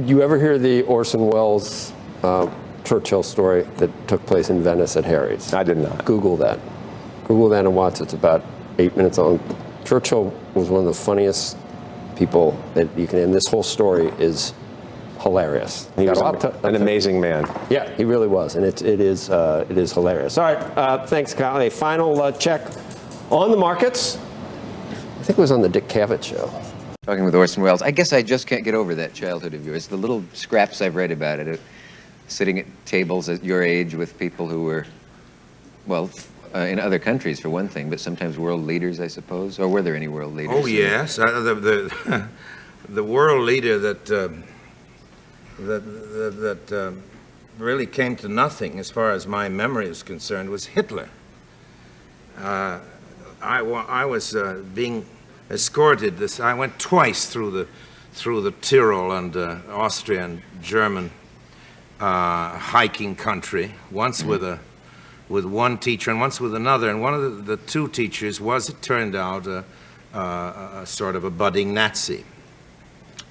Did you ever hear the Orson Welles Churchill story that took place in Venice at Harry's? I did not. Google that. Google that and watch. It's about 8 minutes long. Churchill was one of the funniest people that you can, and this whole story is hilarious. He was an amazing man. Yeah, he really was, and it is hilarious. All right, thanks, Kyle. A final check on the markets. I think it was on the Dick Cavett show. Talking with Orson Welles, I guess I just can't get over that childhood of yours. The little scraps I've read about it, sitting at tables at your age with people who were, well, in other countries for one thing, but sometimes world leaders, I suppose. Or were there any world leaders? Oh yes, the world leader that really came to nothing, as far as my memory is concerned, was Hitler. I was being escorted. I went twice through the Tyrol and Austrian German hiking country. Once with one teacher and once with another. And one of the two teachers was, it turned out, a sort of a budding Nazi.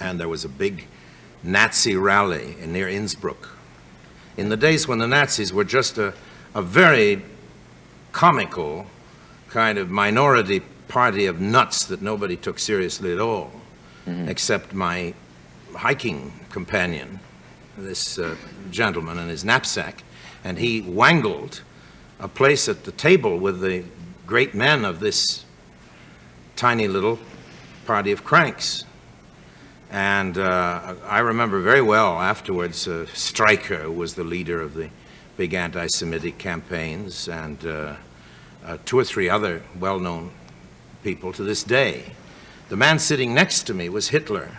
And there was a big Nazi rally near Innsbruck. In the days when the Nazis were just a very comical kind of minority party of nuts that nobody took seriously at all, except my hiking companion, this gentleman and his knapsack, and he wangled a place at the table with the great men of this tiny little party of cranks. And I remember very well afterwards, Stryker, who was the leader of the big anti-Semitic campaigns, and 2 or 3 other well-known people to this day. The man sitting next to me was Hitler,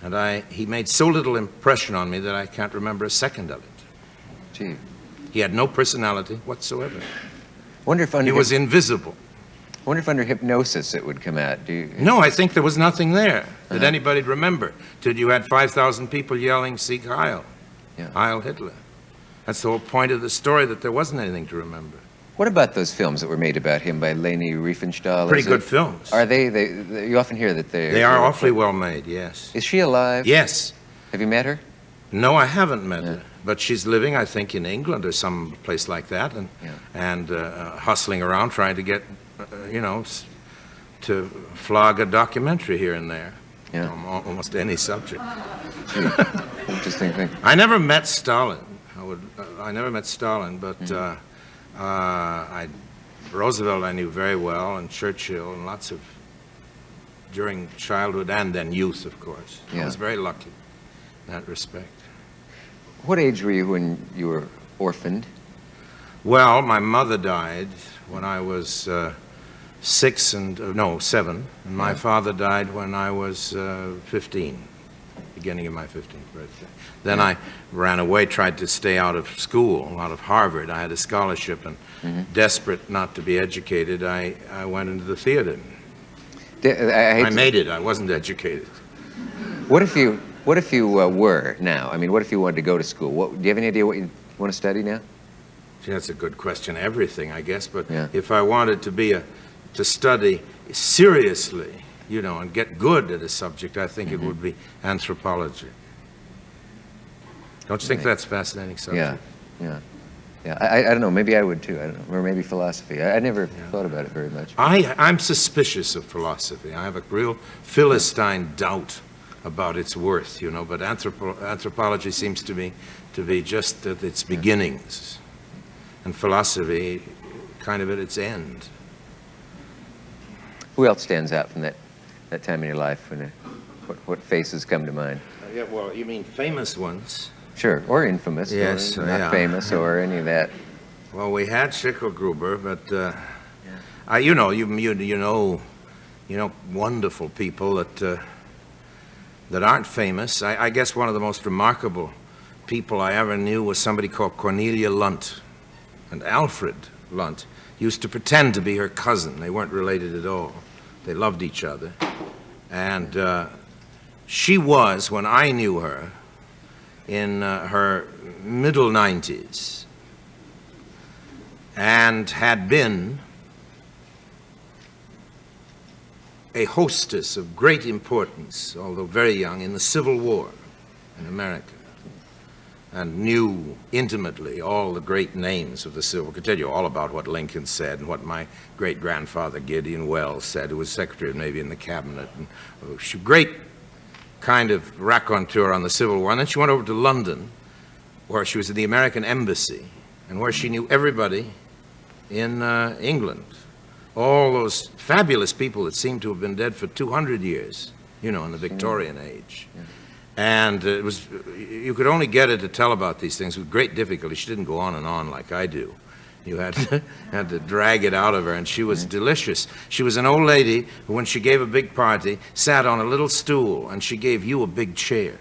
and he made so little impression on me that I can't remember a second of it. Gee. He had no personality whatsoever. Wonder if he was invisible. Wonder if under hypnosis it would come out. No, I think there was nothing there that anybody'd remember till you had 5,000 people yelling, "Sieg Heil," Heil Hitler. That's the whole point of the story, that there wasn't anything to remember. What about those films that were made about him by Leni Riefenstahl? Pretty good films. Are they? You often hear that they are awfully well made. Yes. Is she alive? Yes. Have you met her? No, I haven't met her, but she's living, I think, in England or some place like that, and hustling around trying to get, to flog a documentary here and there. Yeah. On almost any subject. Interesting thing. I never met Stalin. I never met Stalin, but Roosevelt I knew very well, and Churchill, and lots of, during childhood and then youth, of course. I was very lucky in that respect. What age were you when you were orphaned? Well, my mother died when I was 7, and my father died when I was 15, beginning of my 15th birthday. Then I ran away, tried to stay out of school, out of Harvard. I had a scholarship, and desperate not to be educated, I went into the theater. I made it. I wasn't educated. What if you were now? I mean, what if you wanted to go to school? Do you have any idea what you want to study now? Gee, that's a good question. Everything, I guess. But if I wanted to study seriously, and get good at a subject, I think it would be anthropology. Don't you think that's a fascinating subject? Yeah. I don't know. Maybe I would too. I don't know. Or maybe philosophy. I never thought about it very much. I'm suspicious of philosophy. I have a real Philistine doubt about its worth, but anthropology seems to me to be just at its beginnings, and philosophy kind of at its end. Who else stands out from that time in your life? What faces come to mind? Well, you mean famous ones? Sure, or infamous. Yes, or not famous, or any of that. Well, we had Schicklgruber, but wonderful people that aren't famous. I guess one of the most remarkable people I ever knew was somebody called Cornelia Lunt, and Alfred Lunt used to pretend to be her cousin. They weren't related at all. They loved each other, and she was, when I knew her, in her middle 90s, and had been a hostess of great importance, although very young, in the Civil War, in America and knew intimately all the great names of the Civil War. I could tell you all about what Lincoln said and what my great-grandfather Gideon Welles said, who was Secretary of the Navy in the Cabinet. And she was a great kind of raconteur on the Civil War. And then she went over to London, where she was at the American Embassy, and where she knew everybody in England. All those fabulous people that seemed to have been dead for 200 years, you know, in the Victorian age. Yeah. And it was, you could only get her to tell about these things with great difficulty. She didn't go on and on like I do. You had to drag it out of her, and she was delicious. She was an old lady who, when she gave a big party, sat on a little stool, and she gave you a big chair.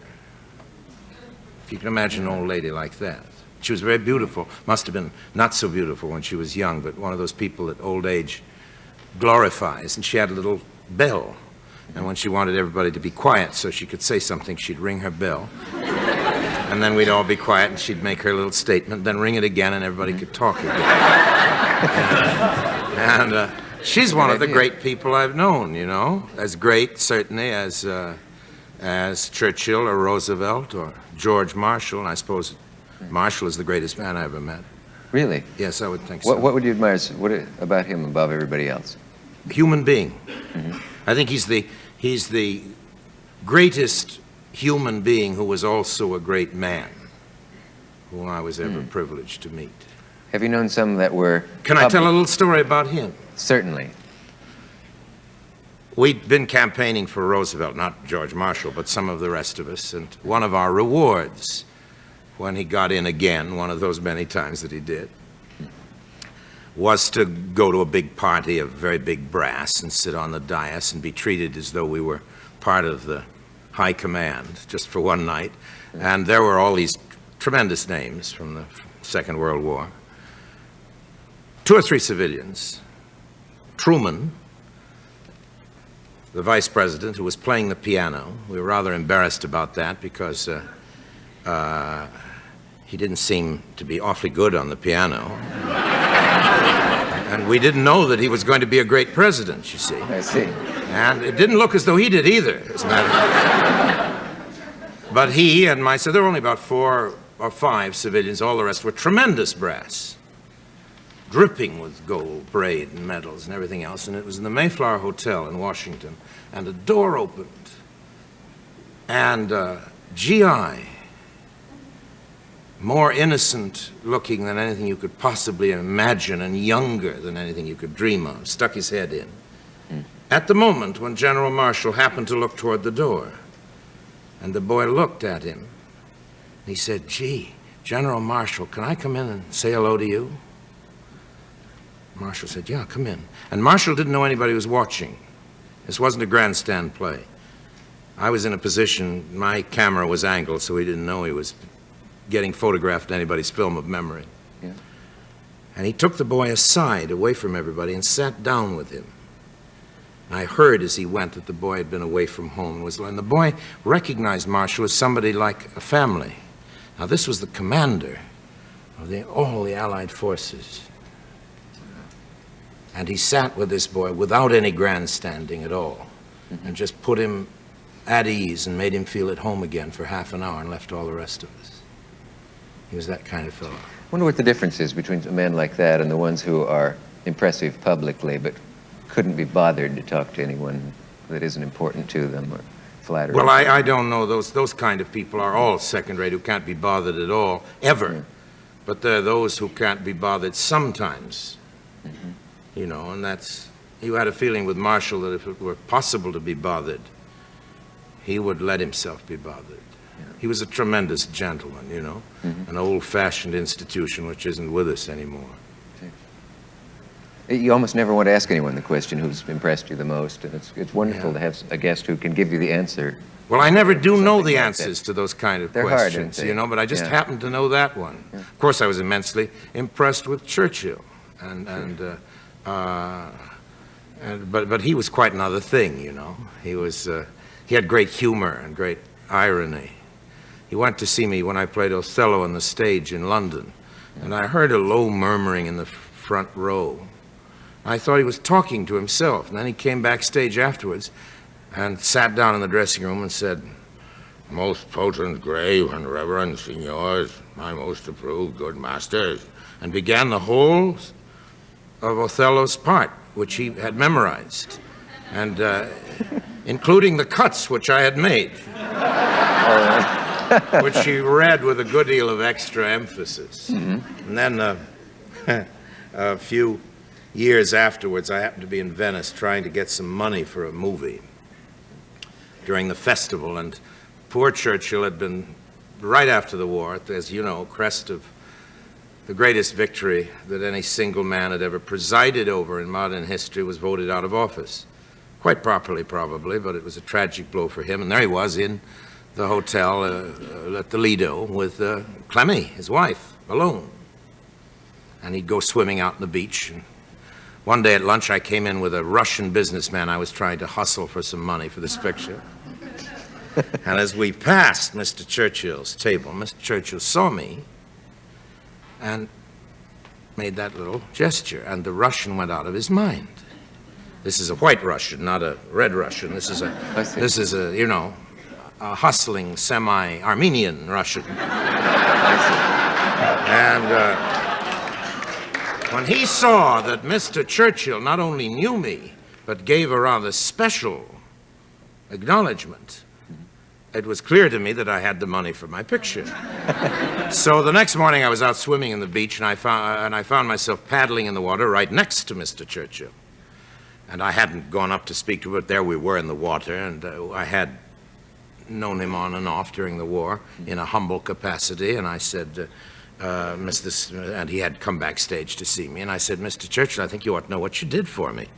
If you can imagine an old lady like that. She was very beautiful. Must have been not so beautiful when she was young, but one of those people that old age glorifies. And she had a little bell. And when she wanted everybody to be quiet so she could say something, she'd ring her bell. And then we'd all be quiet, and she'd make her little statement, then ring it again, and everybody could talk again. And she's one of the great people I've known, you know, as great, certainly, as Churchill or Roosevelt or George Marshall, and I suppose Marshall is the greatest man I ever met. Really? Yes, I would think so. What would you admire about him above everybody else? Human being. I think he's the greatest human being who was also a great man, whom I was ever privileged to meet. Have you known some that were... Can I tell a little story about him? Certainly. We'd been campaigning for Roosevelt, not George Marshall, but some of the rest of us, and one of our rewards when he got in again, one of those many times that he did, was to go to a big party of very big brass and sit on the dais and be treated as though we were part of the high command, just for one night. And there were all these tremendous names from the Second World War. 2 or 3 civilians. Truman, the vice president, who was playing the piano. We were rather embarrassed about that because he didn't seem to be awfully good on the piano. And we didn't know that he was going to be a great president, you see. I see. And it didn't look as though he did either, as a matter of fact. But he and so there were only about 4 or 5 civilians. All the rest were tremendous brass, dripping with gold, braid and medals and everything else. And it was in the Mayflower Hotel in Washington. And a door opened. And GI, more innocent looking than anything you could possibly imagine and younger than anything you could dream of, stuck his head in. At the moment when General Marshall happened to look toward the door, and the boy looked at him, he said, "Gee, General Marshall, can I come in and say hello to you?" Marshall said, "Yeah, come in." And Marshall didn't know anybody was watching. This wasn't a grandstand play. I was in a position, my camera was angled, so he didn't know he was getting photographed in anybody's film of memory. Yeah. And he took the boy aside, away from everybody, and sat down with him. And I heard as he went that the boy had been away from home, and the boy recognized Marshall as somebody like a family. Now this was the commander of all the Allied forces. And he sat with this boy without any grandstanding at all, and just put him at ease and made him feel at home again for half an hour and left all the rest of us. He was that kind of fellow. I wonder what the difference is between a man like that and the ones who are impressive publicly but couldn't be bothered to talk to anyone that isn't important to them or flattering. Well, I don't know. Those kind of people are all second-rate, who can't be bothered at all, ever. Yeah. But there are those who can't be bothered sometimes. You know, and that's, you had a feeling with Marshall that if it were possible to be bothered, he would let himself be bothered. He was a tremendous gentleman, you know, an old-fashioned institution which isn't with us anymore. You almost never want to ask anyone the question who's impressed you the most, and it's wonderful to have a guest who can give you the answer. Well, I never do know the answers to those kind of They're questions, hard, you know, but I just happen to know that one. Yeah. Of course, I was immensely impressed with Churchill, but he was quite another thing, you know. He had great humor and great irony. He went to see me when I played Othello on the stage in London, and I heard a low murmuring in the front row. I thought he was talking to himself, and then he came backstage afterwards and sat down in the dressing room and said, most potent, grave, and reverend signors, my most approved good masters, and began the whole of Othello's part, which he had memorized, and including the cuts which I had made, which he read with a good deal of extra emphasis. And then a few years afterwards, I happened to be in Venice trying to get some money for a movie during the festival, and poor Churchill had been, right after the war, as you know, crest of the greatest victory that any single man had ever presided over in modern history, was voted out of office. Quite properly, probably, but it was a tragic blow for him. And there he was in the hotel at the Lido with Clemmy, his wife, alone. And he'd go swimming out on the beach. And one day at lunch, I came in with a Russian businessman I was trying to hustle for some money for this picture. And as we passed Mr. Churchill's table, Mr. Churchill saw me and made that little gesture, and the Russian went out of his mind. This is a white Russian, not a red Russian. This is a you know, a hustling semi-Armenian Russian. And when he saw that Mr. Churchill not only knew me, but gave a rather special acknowledgement, it was clear to me that I had the money for my picture. So the next morning I was out swimming in the beach, and I found myself paddling in the water right next to Mr. Churchill. And I hadn't gone up to speak to him, but there we were in the water, and I had known him on and off during the war in a humble capacity, and I said, and he had come backstage to see me, and I said, Mr. Churchill, I think you ought to know what you did for me.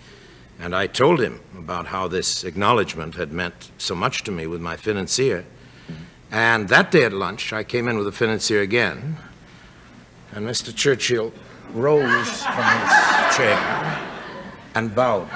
And I told him about how this acknowledgement had meant so much to me with my financier. And that day at lunch, I came in with a financier again, and Mr. Churchill rose from his chair and bowed.